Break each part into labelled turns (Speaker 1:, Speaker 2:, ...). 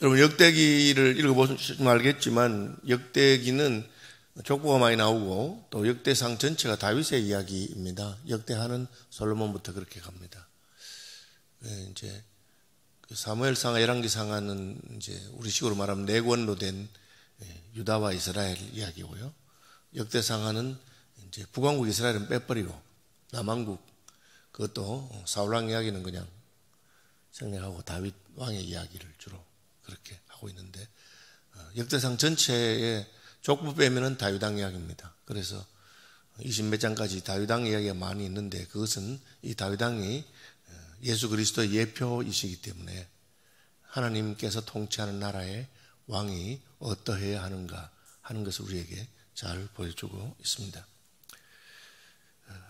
Speaker 1: 여러분 역대기를 읽어보시면 알겠지만 역대기는 족보가 많이 나오고 또 역대상 전체가 다윗의 이야기입니다. 역대하는 솔로몬부터 그렇게 갑니다. 이제 사무엘상하 열왕기상하는 이제 우리식으로 말하면 네 권로 된 유다와 이스라엘 이야기고요. 역대상하는 이제 북왕국 이스라엘은 빼버리고 남왕국 그것도 사울왕 이야기는 그냥 생략하고 다윗 왕의 이야기를 주로 그렇게 하고 있는데 역대상 전체에 족보 빼면은 다윗왕 이야기입니다. 그래서 20몇 장까지 다윗왕 이야기가 많이 있는데 그것은 이 다윗왕이 예수 그리스도의 예표이시기 때문에 하나님께서 통치하는 나라의 왕이 어떠해야 하는가 하는 것을 우리에게 잘 보여주고 있습니다.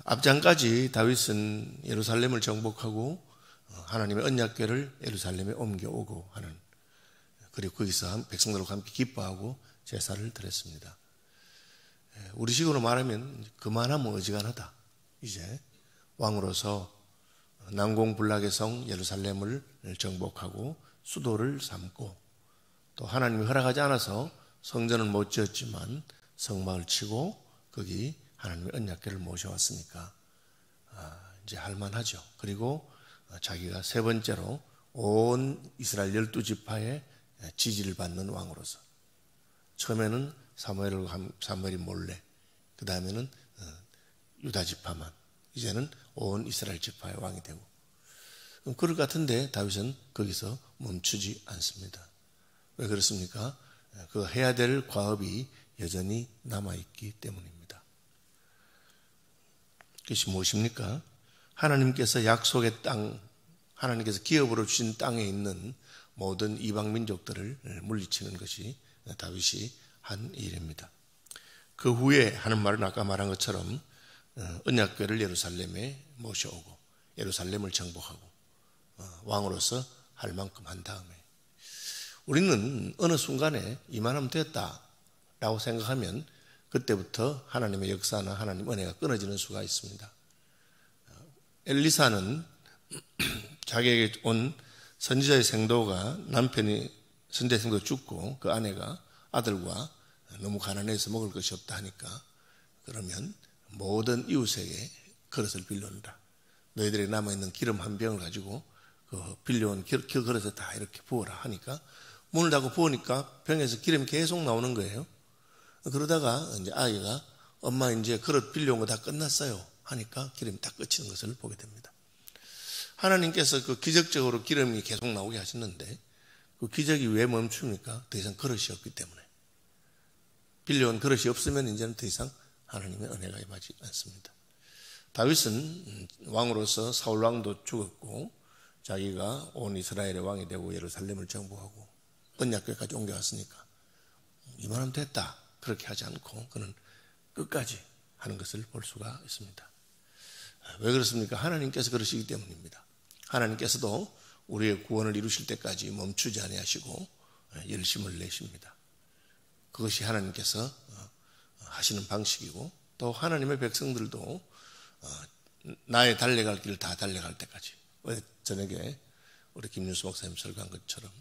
Speaker 1: 앞장까지 다윗은 예루살렘을 정복하고 하나님의 언약궤를 예루살렘에 옮겨오고 하는, 그리고 거기서 백성들과 함께 기뻐하고 제사를 드렸습니다. 우리식으로 말하면 그만하면 어지간하다. 이제 왕으로서 난공불락의 성 예루살렘을 정복하고 수도를 삼고 또 하나님이 허락하지 않아서 성전을 못 지었지만 성막을 치고 거기 하나님의 언약궤를 모셔왔으니까 이제 할만하죠. 그리고 자기가 세 번째로 온 이스라엘 12지파의 지지를 받는 왕으로서 처음에는 사무엘이 몰래, 그 다음에는 유다 지파만, 이제는 온 이스라엘 지파의 왕이 되고, 그럴 것 같은데 다윗은 거기서 멈추지 않습니다. 왜 그렇습니까? 그 해야 될 과업이 여전히 남아있기 때문입니다. 그것이 무엇입니까? 하나님께서 약속의 땅, 하나님께서 기업으로 주신 땅에 있는 모든 이방 민족들을 물리치는 것이 다윗이 한 일입니다. 그 후에 하는 말은 아까 말한 것처럼 언약궤를 예루살렘에 모셔오고 예루살렘을 정복하고 왕으로서 할 만큼 한 다음에 우리는 어느 순간에 이만하면 됐다라고 생각하면 그때부터 하나님의 역사나 하나님 은혜가 끊어지는 수가 있습니다. 엘리사는 자기에게 온 선지자의 생도가 남편이 선지자의 생도가 죽고 그 아내가 아들과 너무 가난해서 먹을 것이 없다 하니까 그러면 모든 이웃에게 그릇을 빌려온다. 너희들에게 남아있는 기름 한 병을 가지고 그 빌려온 그릇에 다 이렇게 부어라 하니까 문을 닫고 부으니까 병에서 기름이 계속 나오는 거예요. 그러다가 이제 아이가 엄마 이제 그릇 빌려온 거 다 끝났어요 하니까 기름이 딱 끝이는 것을 보게 됩니다. 하나님께서 그 기적적으로 기름이 계속 나오게 하셨는데 그 기적이 왜 멈춥니까? 더 이상 그릇이 없기 때문에. 빌려온 그릇이 없으면 이제는 더 이상 하나님의 은혜가 임하지 않습니다. 다윗은 왕으로서 사울왕도 죽었고 자기가 온 이스라엘의 왕이 되고 예루살렘을 정복하고 언약궤까지 옮겨왔으니까 이만하면 됐다 그렇게 하지 않고 그는 끝까지 하는 것을 볼 수가 있습니다. 왜 그렇습니까? 하나님께서 그러시기 때문입니다. 하나님께서도 우리의 구원을 이루실 때까지 멈추지 아니하시고 열심을 내십니다. 그것이 하나님께서 하시는 방식이고 또 하나님의 백성들도 나의 달려갈 길을 다 달려갈 때까지, 저녁에 우리 김윤수 목사님 설교한 것처럼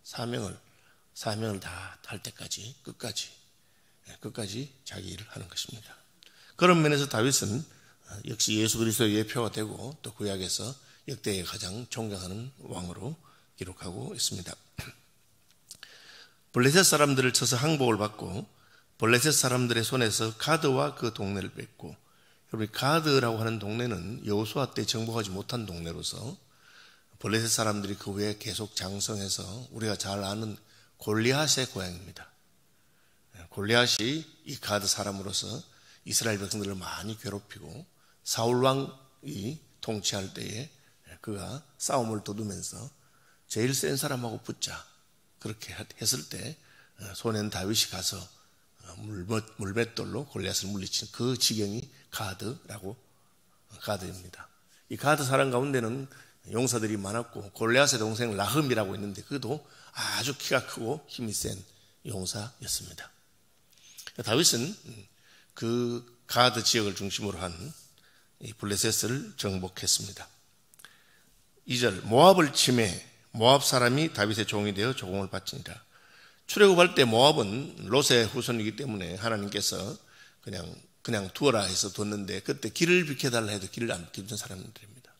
Speaker 1: 사명을 다 할 때까지 끝까지 자기 일을 하는 것입니다. 그런 면에서 다윗은 역시 예수 그리스도의 예표가 되고 또 구약에서 역대에 가장 존경하는 왕으로 기록하고 있습니다. 블레셋 사람들을 쳐서 항복을 받고 블레셋 사람들의 손에서 가드와 그 동네를 뺏고, 여러분 가드라고 하는 동네는 여호수아 때 정복하지 못한 동네로서 블레셋 사람들이 그 후에 계속 장성해서 우리가 잘 아는 골리앗의 고향입니다. 골리앗이 이 가드 사람으로서 이스라엘 백성들을 많이 괴롭히고 사울왕이 통치할 때에 그가 싸움을 도두면서 제일 센 사람하고 붙자 그렇게 했을 때 손엔 다윗이 가서 물맷돌로 골리앗을 물리친 그 지경이 가드입니다. 이 가드 사람 가운데는 용사들이 많았고 골리앗의 동생 라흠이라고 있는데 그도 아주 키가 크고 힘이 센 용사였습니다. 다윗은 그 가드 지역을 중심으로 한 이 블레셋을 정복했습니다. 2절 모압을 침해, 모압 사람이 다윗의 종이 되어 조공을 바치니라. 출애굽할 때 모압은 롯의 후손이기 때문에 하나님께서 그냥 두어라 해서 뒀는데 그때 길을 비켜달라 해도 길을 안 비켜준 사람들입니다.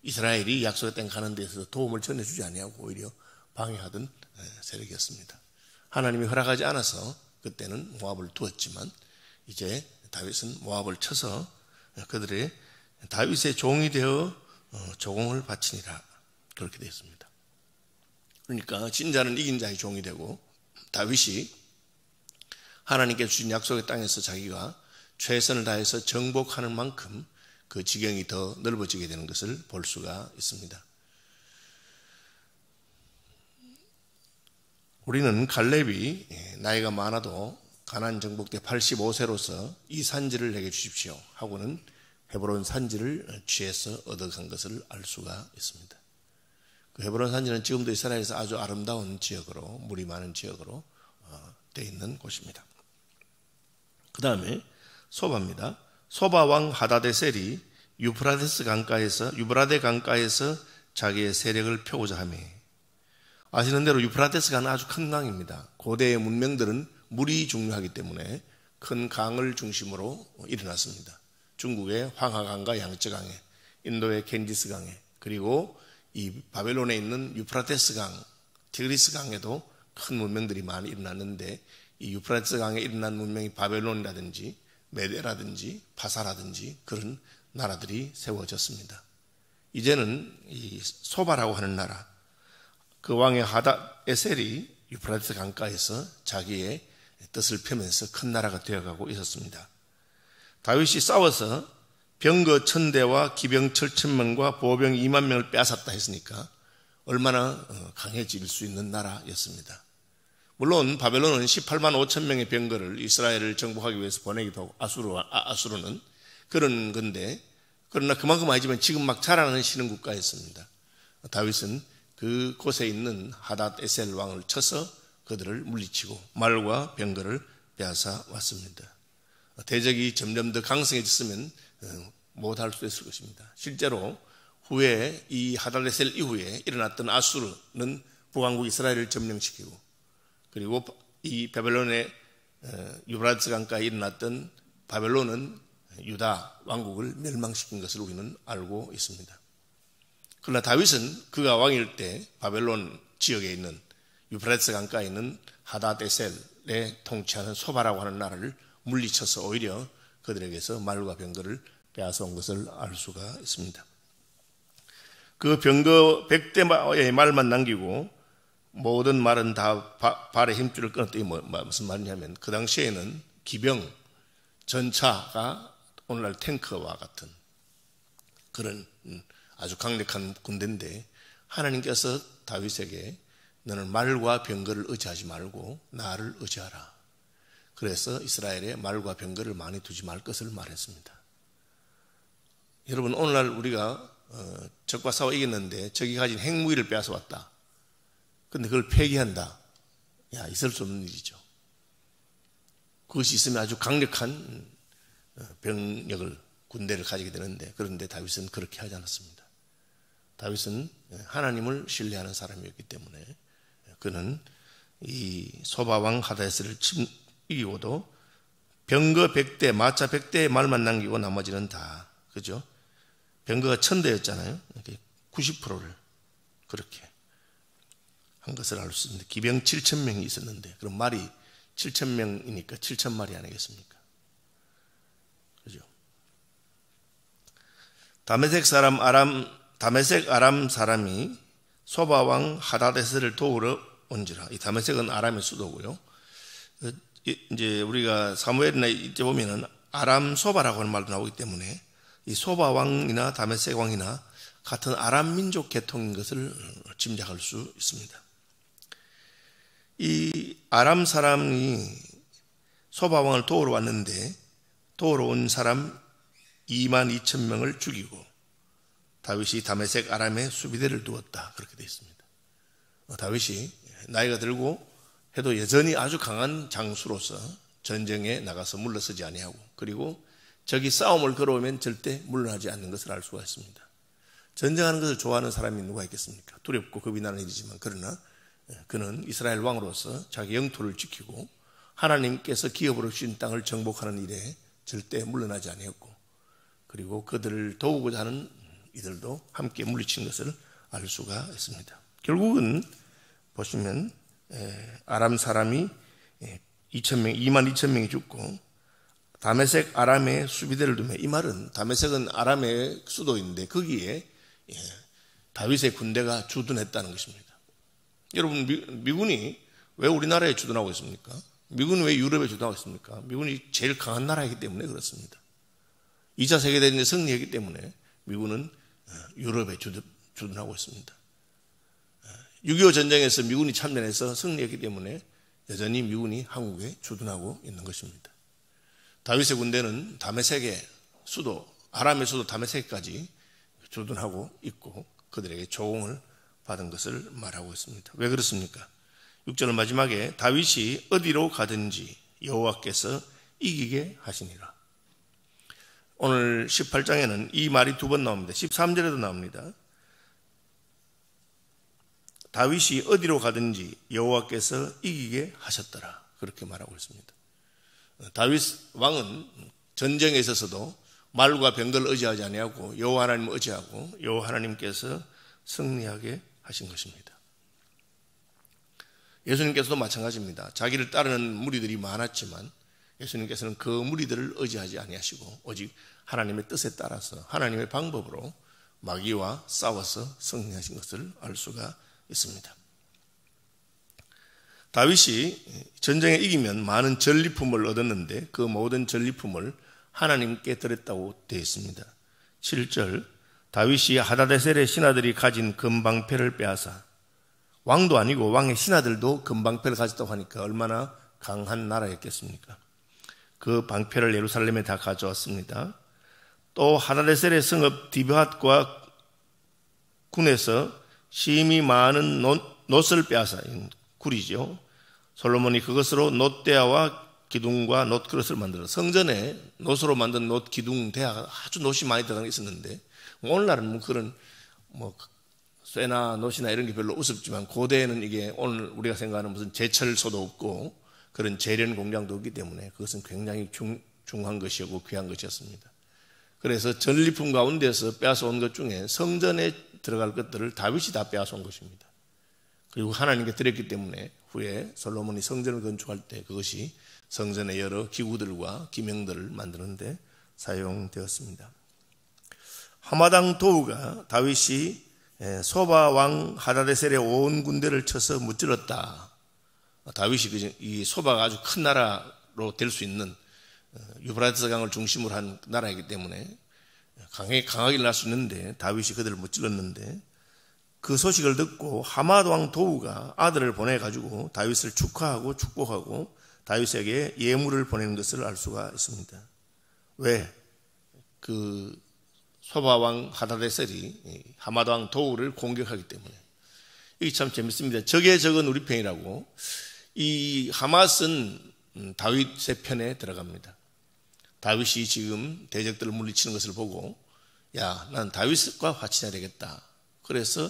Speaker 1: 이스라엘이 약속의 땅 가는 데 있어서 도움을 전해주지 아니하고 오히려 방해하던 세력이었습니다. 하나님이 허락하지 않아서 그때는 모압을 두었지만 이제 다윗은 모압을 쳐서 그들의 다윗의 종이 되어 조공을 바치니라. 그렇게 되어 있습니다. 그러니까 진자는 이긴 자의 종이 되고 다윗이 하나님께 주신 약속의 땅에서 자기가 최선을 다해서 정복하는 만큼 그 지경이 더 넓어지게 되는 것을 볼 수가 있습니다. 우리는 갈렙이 나이가 많아도 가나안 정복 때 85세로서 이 산지를 내게 주십시오 하고는 헤브론 산지를 취해서 얻어간 것을 알 수가 있습니다. 그 헤브론 산지는 지금도 이스라엘에서 아주 아름다운 지역으로, 물이 많은 지역으로 되어 있는 곳입니다. 그 다음에 소바입니다. 소바 왕 하다데셀이 유브라데 강가에서 자기의 세력을 펴고자 하며, 아시는 대로 유브라데스 강은 아주 큰 강입니다. 고대의 문명들은 물이 중요하기 때문에 큰 강을 중심으로 일어났습니다. 중국의 황하강과 양쯔강에, 인도의 겐지스 강에, 그리고 이 바벨론에 있는 유프라테스 강, 티그리스 강에도 큰 문명들이 많이 일어났는데, 이 유프라테스 강에 일어난 문명이 바벨론이라든지 메데라든지 파사라든지 그런 나라들이 세워졌습니다. 이제는 이 소바라고 하는 나라, 그 왕의 하닷에셀이 유프라테스 강가에서 자기의 뜻을 펴면서 큰 나라가 되어가고 있었습니다. 다윗이 싸워서 병거 1000대와 기병 7,000명과 보병 2만 명을 빼앗았다 했으니까 얼마나 강해질 수 있는 나라였습니다. 물론 바벨론은 18만 5천 명의 병거를 이스라엘을 정복하기 위해서 보내기도 하고, 아수르는 그런 건데, 그러나 그만큼 아니지만 지금 막 자라나는 신흥국가였습니다. 다윗은 그 곳에 있는 하닷에셀 왕을 쳐서 그들을 물리치고 말과 병거를 빼앗아 왔습니다. 대적이 점점 더 강성해졌으면 못할 수도 있을 것입니다. 실제로 후에 이 하닷에셀 이후에 일어났던 아수르는 북왕국 이스라엘을 점령시키고, 그리고 이 바벨론의 유브라데스 강가에 일어났던 바벨론은 유다 왕국을 멸망시킨 것을 우리는 알고 있습니다. 그러나 다윗은 그가 왕일 때 바벨론 지역에 있는 유브라데스 강가에 있는 하닷에셀에 통치하는 소바라고 하는 나라를 물리쳐서 오히려 그들에게서 말과 병거를 빼앗아온 것을 알 수가 있습니다. 그 병거 100대의 말만 남기고 모든 말은 다 발에 힘줄을 끊었더니 무슨 말이냐면, 그 당시에는 기병, 전차가 오늘날 탱크와 같은 그런 아주 강력한 군대인데, 하나님께서 다윗에게 너는 말과 병거를 의지하지 말고 나를 의지하라. 그래서 이스라엘에 말과 병거를 많이 두지 말 것을 말했습니다. 여러분, 오늘날 우리가 적과 싸워 이겼는데 적이 가진 핵무기를 빼앗아 왔다. 근데 그걸 폐기한다. 있을 수 없는 일이죠. 그것이 있으면 아주 강력한 병력을, 군대를 가지게 되는데, 그런데 다윗은 그렇게 하지 않았습니다. 다윗은 하나님을 신뢰하는 사람이었기 때문에 그는 이 소바왕 하닷에셀을 이기고도 병거 100대, 마차 100대의 말만 남기고 나머지는 다, 그죠? 병거가 1000대였잖아요. 90%를 그렇게 한 것을 알 수 있습니다. 기병 7,000명이 있었는데, 그럼 말이 7,000명이니까 7,000마리 아니겠습니까? 그죠? 다메섹 아람 사람이 소바왕 하닷에셀을 도우러 온지라. 이 다메섹은 아람의 수도고요. 이제 우리가 사무엘이나 이때 보면은 아람 소바라고 하는 말도 나오기 때문에 이 소바 왕이나 다메섹 왕이나 같은 아람 민족 계통인 것을 짐작할 수 있습니다. 이 아람 사람이 소바 왕을 도우러 왔는데, 도우러 온 사람 22,000명을 죽이고 다윗이 다메섹 아람에 수비대를 두었다. 그렇게 되어 있습니다. 다윗이 나이가 들고 해도 여전히 아주 강한 장수로서 전쟁에 나가서 물러서지 아니하고, 그리고 적이 싸움을 걸어오면 절대 물러나지 않는 것을 알 수가 있습니다. 전쟁하는 것을 좋아하는 사람이 누가 있겠습니까? 두렵고 겁이 나는 일이지만, 그러나 그는 이스라엘 왕으로서 자기 영토를 지키고 하나님께서 기업으로 주신 땅을 정복하는 일에 절대 물러나지 아니었고, 그리고 그들을 도우고자 하는 이들도 함께 물리친 것을 알 수가 있습니다. 결국은 보시면 아람 사람이 2만 2천 명이 죽고 다메섹 아람의 수비대를 두며, 이 말은 다메섹은 아람의 수도인데 거기에 다윗의 군대가 주둔했다는 것입니다. 여러분, 미군이 왜 우리나라에 주둔하고 있습니까? 미군이 왜 유럽에 주둔하고 있습니까? 미군이 제일 강한 나라이기 때문에 그렇습니다. 2차 세계대전에 승리했기 때문에 미군은 유럽에 주둔하고 있습니다. 6.25 전쟁에서 미군이 참전해서 승리했기 때문에 여전히 미군이 한국에 주둔하고 있는 것입니다. 다윗의 군대는 다메섹의 수도, 아람의 수도 다메섹까지 주둔하고 있고 그들에게 조공을 받은 것을 말하고 있습니다. 왜 그렇습니까? 6절 마지막에 다윗이 어디로 가든지 여호와께서 이기게 하시니라. 오늘 18장에는 이 말이 두 번 나옵니다. 13절에도 나옵니다. 다윗이 어디로 가든지 여호와께서 이기게 하셨더라. 그렇게 말하고 있습니다. 다윗 왕은 전쟁에 있어서도 말과 병들을 의지하지 아니하고 여호와 하나님을 의지하고 여호와 하나님께서 승리하게 하신 것입니다. 예수님께서도 마찬가지입니다. 자기를 따르는 무리들이 많았지만 예수님께서는 그 무리들을 의지하지 아니하시고 오직 하나님의 뜻에 따라서 하나님의 방법으로 마귀와 싸워서 승리하신 것을 알 수가 있습니다. 다윗이 전쟁에 이기면 많은 전리품을 얻었는데 그 모든 전리품을 하나님께 드렸다고 되어 있습니다. 7절 다윗이 하다데셀의 신하들이 가진 금방패를 빼앗아, 왕도 아니고 왕의 신하들도 금방패를 가졌다고 하니까 얼마나 강한 나라였겠습니까? 그 방패를 예루살렘에 다 가져왔습니다. 또 하다데셀의 성읍 디브핫과 군에서 심히 많은 놋을 빼앗아, 굴이죠. 솔로몬이 그것으로 놋대야와 기둥과 놋그릇을 만들어, 성전에 놋으로 만든 놋 기둥 대야가 아주 놋이 많이 들어간 게 있었는데, 오늘날은 그런 쇠나 놋이나 이런 게 별로 우습지만 고대에는 이게 오늘 우리가 생각하는 무슨 제철소도 없고 그런 재련 공장도 없기 때문에 그것은 굉장히 중요한 것이었고 귀한 것이었습니다. 그래서 전리품 가운데서 빼앗아온 것 중에 성전에 들어갈 것들을 다윗이 다 빼앗아온 것입니다. 그리고 하나님께 드렸기 때문에 후에 솔로몬이 성전을 건축할 때 그것이 성전의 여러 기구들과 기명들을 만드는데 사용되었습니다. 하마당 도우가 다윗이 소바 왕 하다데셀의 온 군대를 쳐서 무찔렀다. 다윗이 이 소바가 아주 큰 나라로 될 수 있는 유브라데스 강을 중심으로 한 나라이기 때문에 강하게 날 수 있는데 다윗이 그들을 무찔렀는데, 그 소식을 듣고 하맛 왕 도우가 아들을 보내가지고 다윗을 축하하고 축복하고 다윗에게 예물을 보내는 것을 알 수가 있습니다. 왜? 그 소바 왕 하다데셀이 하맛 왕 도우를 공격하기 때문에. 이게 참 재밌습니다. 적의 적은 우리 편이라고. 이 하맛은 다윗의 편에 들어갑니다. 다윗이 지금 대적들을 물리치는 것을 보고, 야, 난 다윗과 화친해야 되겠다. 그래서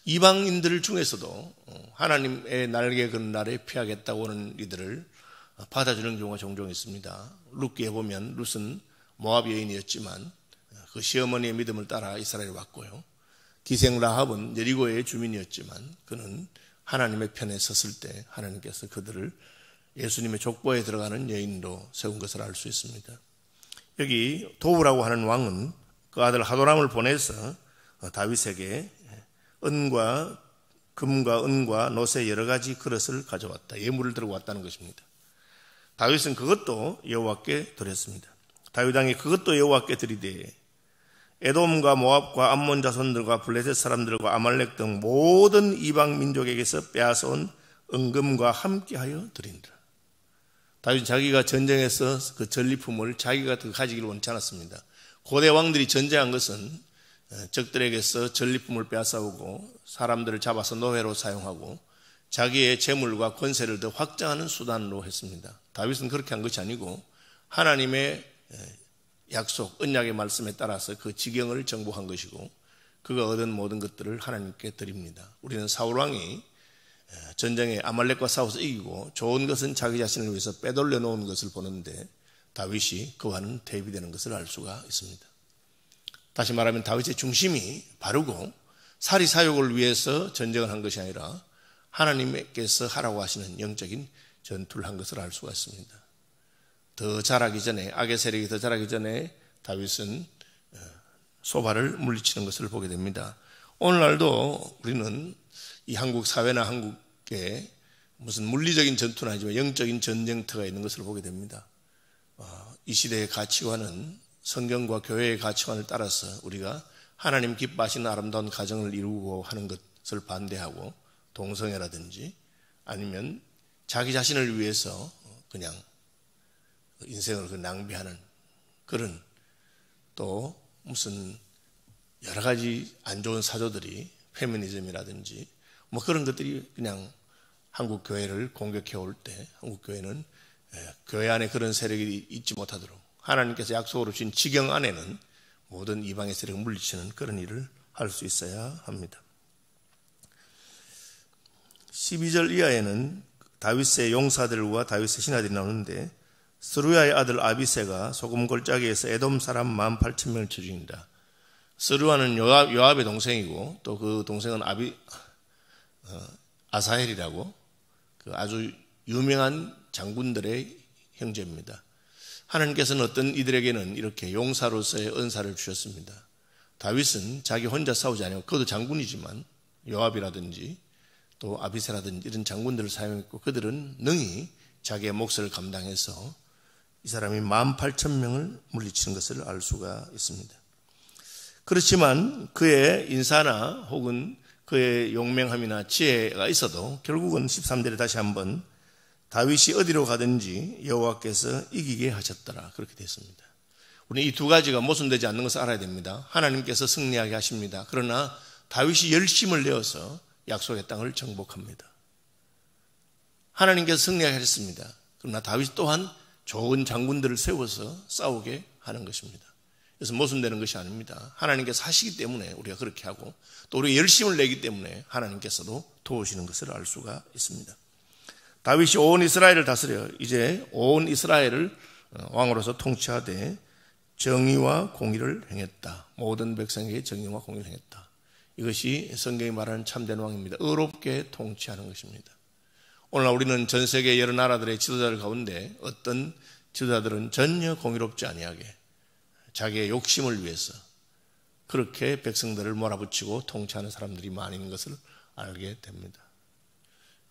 Speaker 1: 이방인들 중에서도 하나님의 날개 그는 날에 피하겠다고 하는 이들을 받아주는 경우가 종종 있습니다. 룻기에 보면 룻은 모압 여인이었지만 그 시어머니의 믿음을 따라 이스라엘에 왔고요. 기생 라합은 여리고의 주민이었지만 그는 하나님의 편에 섰을 때 하나님께서 그들을 예수님의 족보에 들어가는 여인으로 세운 것을 알 수 있습니다. 여기 도우라고 하는 왕은 그 아들 하도람을 보내서 다윗에게 은과 금과 은과 놋의 여러 가지 그릇을 가져왔다. 예물을 들고 왔다는 것입니다. 다윗은 그것도 여호와께 드렸습니다. 다윗 왕이 그것도 여호와께 드리되 에돔과 모압과 암몬 자손들과 블레셋 사람들과 아말렉 등 모든 이방 민족에게서 빼앗아온 은금과 함께하여 드린다. 다윗은 자기가 전쟁에서 그 전리품을 자기가 가지기를 원치 않았습니다. 고대 왕들이 전쟁한 것은 적들에게서 전리품을 빼앗아오고 사람들을 잡아서 노예로 사용하고 자기의 재물과 권세를 더 확장하는 수단으로 했습니다. 다윗은 그렇게 한 것이 아니고 하나님의 약속, 언약의 말씀에 따라서 그 지경을 정복한 것이고, 그가 얻은 모든 것들을 하나님께 드립니다. 우리는 사울왕이 전쟁에 아말렉과 싸워서 이기고 좋은 것은 자기 자신을 위해서 빼돌려 놓은 것을 보는데 다윗이 그와는 대비되는 것을 알 수가 있습니다. 다시 말하면 다윗의 중심이 바르고 사리사욕을 위해서 전쟁을 한 것이 아니라 하나님께서 하라고 하시는 영적인 전투를 한 것을 알 수가 있습니다. 더 자라기 전에, 악의 세력이 더 자라기 전에 다윗은 소바를 물리치는 것을 보게 됩니다. 오늘날도 우리는 이 한국 사회나 한국에 무슨 물리적인 전투는 아니지만 영적인 전쟁터가 있는 것을 보게 됩니다. 이 시대의 가치관은 성경과 교회의 가치관을 따라서 우리가 하나님 기뻐하시는 아름다운 가정을 이루고 하는 것을 반대하고 동성애라든지 아니면 자기 자신을 위해서 그냥 인생을 낭비하는 그런 또 무슨 여러 가지 안 좋은 사조들이 페미니즘이라든지 뭐 그런 것들이 그냥 한국 교회를 공격해 올 때 한국 교회는 교회 안에 그런 세력이 있지 못하도록 하나님께서 약속으로 주신 지경 안에는 모든 이방의 세력을 물리치는 그런 일을 할 수 있어야 합니다. 12절 이하에는 다윗의 용사들과 다윗의 신하들이 나오는데 스루야의 아들 아비새가 소금 골짜기에서 에돔 사람 18,000명을 쳐 죽인다. 스루야는 요압의 동생이고 또 그 동생은 아사헬이라고 그 아주 유명한 장군들의 형제입니다. 하나님께서는 어떤 이들에게는 이렇게 용사로서의 은사를 주셨습니다. 다윗은 자기 혼자 싸우지 않고 그도 장군이지만 요압이라든지 또 아비새라든지 이런 장군들을 사용했고 그들은 능히 자기의 몫을 감당해서 이 사람이 18,000명을 물리치는 것을 알 수가 있습니다. 그렇지만 그의 인사나 혹은 그의 용맹함이나 지혜가 있어도 결국은 13절에 다시 한번 다윗이 어디로 가든지 여호와께서 이기게 하셨더라 그렇게 되어 있습니다. 우리는 이 두 가지가 모순되지 않는 것을 알아야 됩니다. 하나님께서 승리하게 하십니다. 그러나 다윗이 열심을 내어서 약속의 땅을 정복합니다. 하나님께서 승리하게 하셨습니다. 그러나 다윗 또한 좋은 장군들을 세워서 싸우게 하는 것입니다. 그래서 모순되는 것이 아닙니다. 하나님께서 하시기 때문에 우리가 그렇게 하고 또 우리가 열심을 내기 때문에 하나님께서도 도우시는 것을 알 수가 있습니다. 다윗이 온 이스라엘을 다스려 이제 온 이스라엘을 왕으로서 통치하되 정의와 공의를 행했다. 모든 백성에게 정의와 공의를 행했다. 이것이 성경이 말하는 참된 왕입니다. 의롭게 통치하는 것입니다. 오늘날 우리는 전 세계 여러 나라들의 지도자들 가운데 어떤 지도자들은 전혀 공의롭지 아니하게 자기의 욕심을 위해서 그렇게 백성들을 몰아붙이고 통치하는 사람들이 많이 있는 것을 알게 됩니다.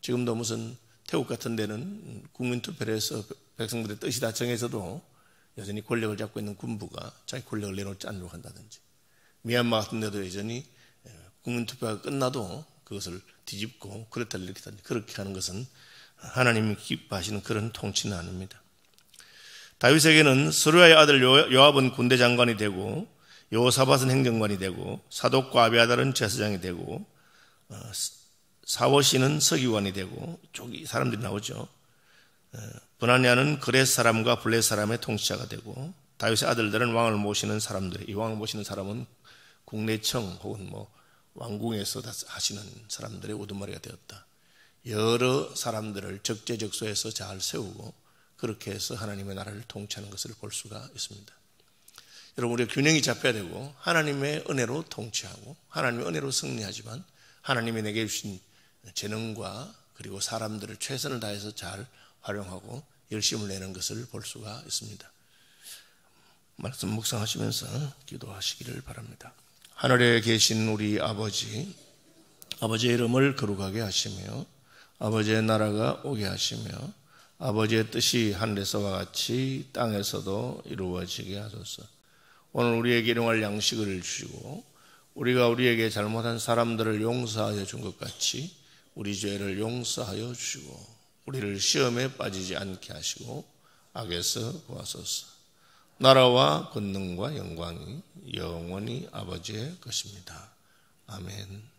Speaker 1: 지금도 무슨 태국 같은 데는 국민투표를 해서 백성들의 뜻이 다 정해져도 여전히 권력을 잡고 있는 군부가 자기 권력을 내놓지 않으려고 한다든지 미얀마 같은 데도 여전히 국민투표가 끝나도 그것을 뒤집고 그렇다 이렇게 그렇게 하는 것은 하나님이 기뻐하시는 그런 통치는 아닙니다. 다윗에게는 스루야의 아들 요압은 군대 장관이 되고 여호사밧은 행정관이 되고 사독과 아비아달은 제사장이 되고 사워시는 서기관이 되고 쪽이 사람들이 나오죠. 브나냐는 그렛 사람과 블렛 사람의 통치자가 되고 다윗의 아들들은 왕을 모시는 사람들. 이 왕을 모시는 사람은 국내청 혹은 왕궁에서 하시는 사람들의 우두머리가 되었다. 여러 사람들을 적재적소에서 잘 세우고 그렇게 해서 하나님의 나라를 통치하는 것을 볼 수가 있습니다. 여러분 우리가 균형이 잡혀야 되고 하나님의 은혜로 통치하고 하나님의 은혜로 승리하지만 하나님이 내게 주신 재능과 그리고 사람들을 최선을 다해서 잘 활용하고 열심을 내는 것을 볼 수가 있습니다. 말씀 묵상하시면서 기도하시기를 바랍니다. 하늘에 계신 우리 아버지, 아버지의 이름을 거룩하게 하시며 아버지의 나라가 오게 하시며 아버지의 뜻이 하늘에서와 같이 땅에서도 이루어지게 하소서. 오늘 우리에게 일용할 양식을 주시고 우리가 우리에게 잘못한 사람들을 용서하여 준 것 같이 우리 죄를 용서하여 주시고 우리를 시험에 빠지지 않게 하시고 악에서 구하소서. 나라와 권능과 영광이 영원히 아버지의 것입니다. 아멘.